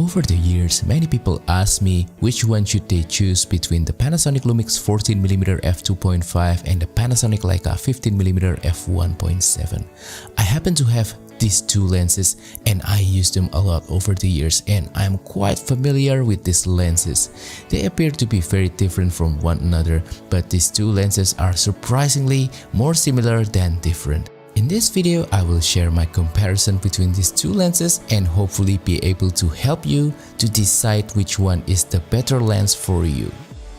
Over the years, many people ask me which one should they choose between the Panasonic Lumix 14mm f2.5 and the Panasonic Leica 15mm f1.7. I happen to have these two lenses and I use them a lot over the years, and I'm quite familiar with these lenses. They appear to be very different from one another, but these two lenses are surprisingly more similar than different. In this video, I will share my comparison between these two lenses and hopefully be able to help you to decide which one is the better lens for you.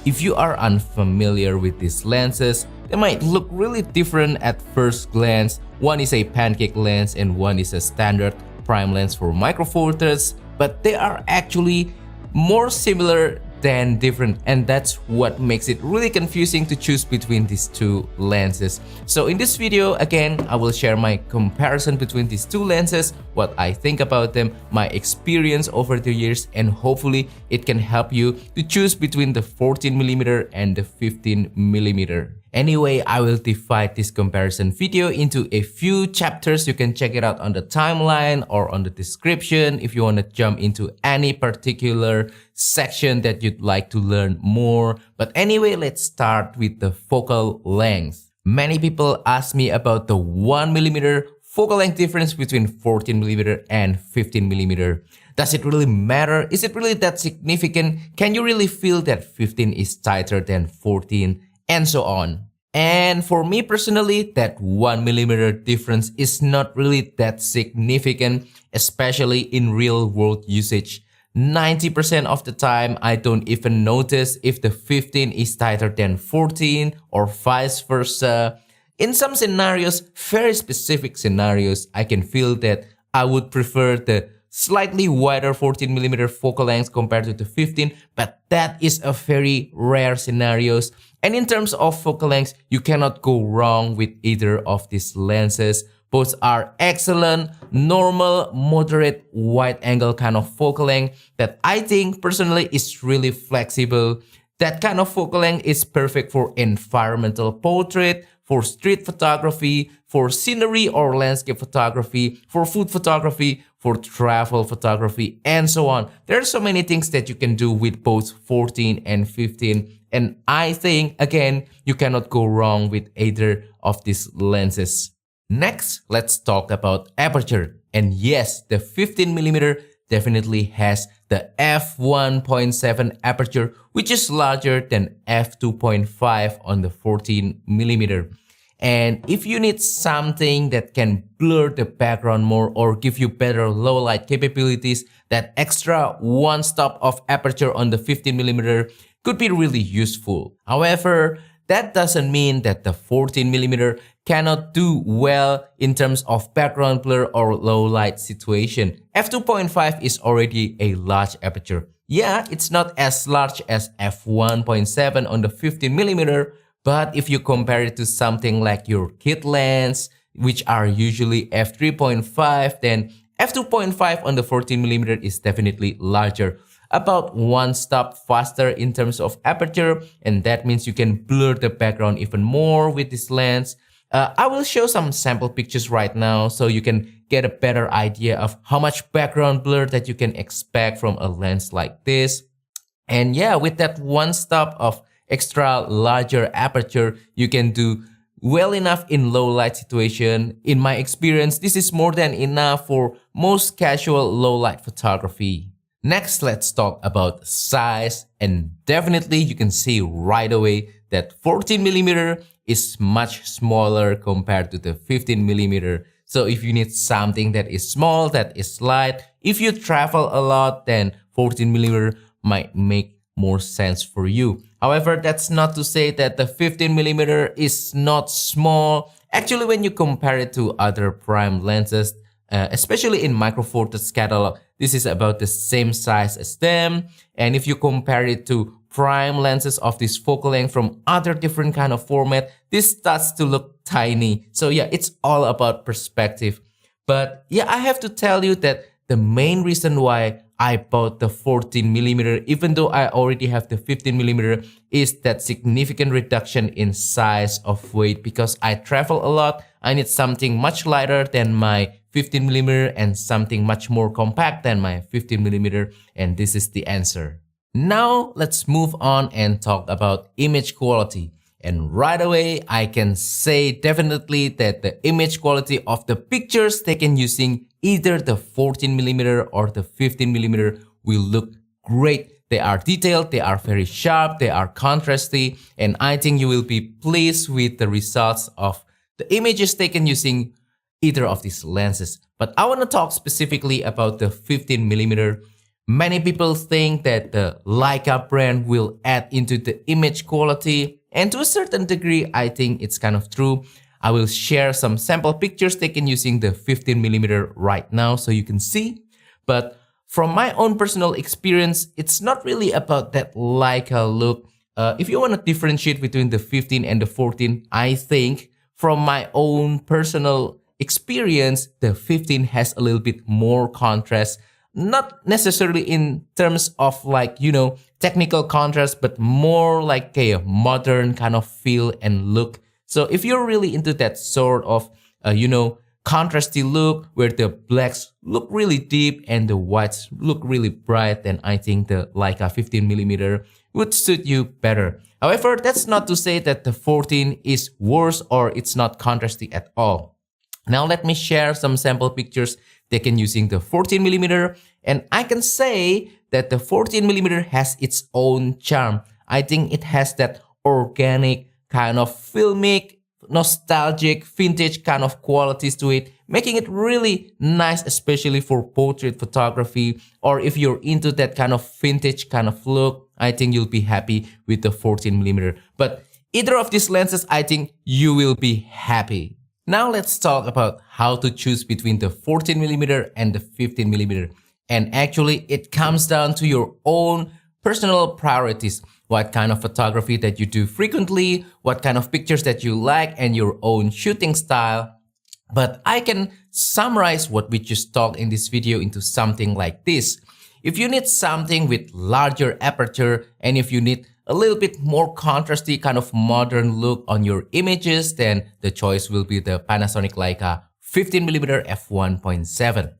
If you are unfamiliar with these lenses, they might look really different at first glance. One is a pancake lens and one is a standard prime lens for micro four thirds, but they are actually more similar than different, and that's what makes it really confusing to choose between these two lenses. So in this video, again, I will share my comparison between these two lenses, what I think about them, my experience over the years, and hopefully it can help you to choose between the 14mm and the 15mm. Anyway, I will divide this comparison video into a few chapters. You can check it out on the timeline or on the description if you want to jump into any particular section that you'd like to learn more. But anyway, let's start with the focal length. Many people ask me about the 1mm focal length difference between 14mm and 15mm. Does it really matter? Is it really that significant? Can you really feel that 15 is tighter than 14? And so on. And for me personally, that 1mm difference is not really that significant, especially in real world usage. 90% of the time, I don't even notice if the 15 is tighter than 14 or vice versa. In some scenarios, very specific scenarios, I can feel that I would prefer the slightly wider 14mm focal length compared to the 15, but that is a very rare scenarios. And in terms of focal length, you cannot go wrong with either of these lenses. Both are excellent, normal, moderate, wide angle kind of focal length that I think personally is really flexible. That kind of focal length is perfect for environmental portrait, for street photography, for scenery or landscape photography, for food photography, for travel photography, and so on. There are so many things that you can do with both 14 and 15. And I think, again, you cannot go wrong with either of these lenses. Next, let's talk about aperture. And yes, the 15mm definitely has the f1.7 aperture, which is larger than f2.5 on the 14mm. And if you need something that can blur the background more or give you better low light capabilities, that extra one stop of aperture on the 15mm could be really useful. However, that doesn't mean that the 14mm cannot do well in terms of background blur or low light situation. f2.5 is already a large aperture. Yeah, it's not as large as f1.7 on the 15mm, but if you compare it to something like your kit lens, which are usually f3.5, then f2.5 on the 14mm is definitely larger. About one stop faster in terms of aperture, and that means you can blur the background even more with this lens. I will show some sample pictures right now so you can get a better idea of how much background blur that you can expect from a lens like this. And yeah, with that one stop of extra larger aperture, you can do well enough in low light situation. In my experience, this is more than enough for most casual low light photography. Next, let's talk about size, and definitely you can see right away that 14mm is much smaller compared to the 15mm. So if you need something that is small, that is light, if you travel a lot, then 14mm might make more sense for you. However, that's not to say that the 15mm is not small. Actually, when you compare it to other prime lenses, especially in Micro Four Thirds catalog, this is about the same size as them. And if you compare it to prime lenses of this focal length from other different kind of format, this starts to look tiny. So yeah, it's all about perspective. But yeah, I have to tell you that the main reason why I bought the 14mm, even though I already have the 15mm, is that significant reduction in size of weight. Because I travel a lot, I need something much lighter than my 15mm and something much more compact than my 15mm, and this is the answer. Now let's move on and talk about image quality. And right away, I can say definitely that the image quality of the pictures taken using either the 14mm or the 15mm will look great. They are detailed, they are very sharp, they are contrasty, and I think you will be pleased with the results of the images taken using either of these lenses. But I want to talk specifically about the 15mm. Many people think that the Leica brand will add into the image quality, and to a certain degree, I think it's kind of true. I will share some sample pictures taken using the 15mm right now so you can see. But from my own personal experience, it's not really about that Leica look. If you want to differentiate between the 15 and the 14, I think from my own personal experience, the 15 has a little bit more contrast. Not necessarily in terms of technical contrast, but more like a modern kind of feel and look. So if you're really into that sort of, contrasty look where the blacks look really deep and the whites look really bright, then I think the Leica 15mm would suit you better. However, that's not to say that the 14 is worse or it's not contrasty at all. Now let me share some sample pictures taken using the 14mm, and I can say that the 14mm has its own charm. I think it has that organic kind of filmic, nostalgic, vintage kind of qualities to it, making it really nice, especially for portrait photography, or if you're into that kind of vintage kind of look, I think you'll be happy with the 14mm. But either of these lenses, I think you will be happy. Now let's talk about how to choose between the 14mm and the 15mm. And actually, it comes down to your own personal priorities. What kind of photography that you do frequently, what kind of pictures that you like, and your own shooting style. But I can summarize what we just talked in this video into something like this. If you need something with larger aperture, and if you need a little bit more contrasty kind of modern look on your images, then the choice will be the Panasonic Leica 15mm f1.7.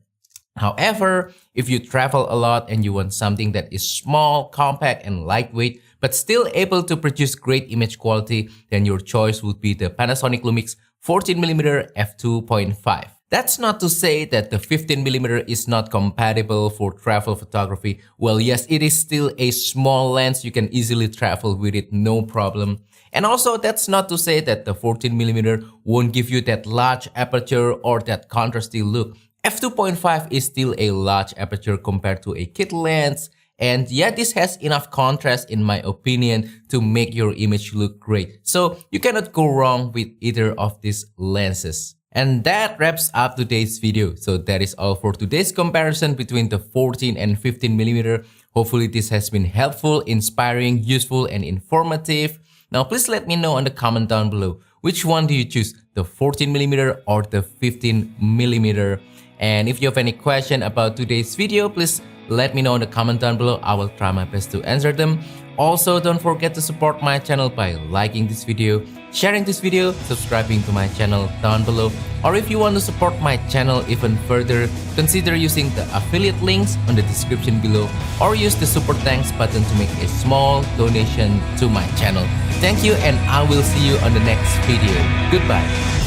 However, if you travel a lot and you want something that is small, compact, and lightweight, but still able to produce great image quality, then your choice would be the Panasonic Lumix 14mm f2.5. That's not to say that the 15mm is not compatible for travel photography. Well, yes, it is still a small lens. You can easily travel with it, no problem. And also, that's not to say that the 14mm won't give you that large aperture or that contrasty look. F2.5 is still a large aperture compared to a kit lens. And yeah, this has enough contrast in my opinion to make your image look great. So you cannot go wrong with either of these lenses. And that wraps up today's video. So that is all for today's comparison between the 14 and 15mm. Hopefully this has been helpful, inspiring, useful, and informative. Now please let me know in the comment down below. Which one do you choose? The 14mm or the 15mm? And if you have any question about today's video, please let me know in the comment down below. I will try my best to answer them. Also, don't forget to support my channel by liking this video, sharing this video, subscribing to my channel down below. Or if you want to support my channel even further, consider using the affiliate links on the description below, or use the super thanks button to make a small donation to my channel. Thank you, and I will see you on the next video. Goodbye.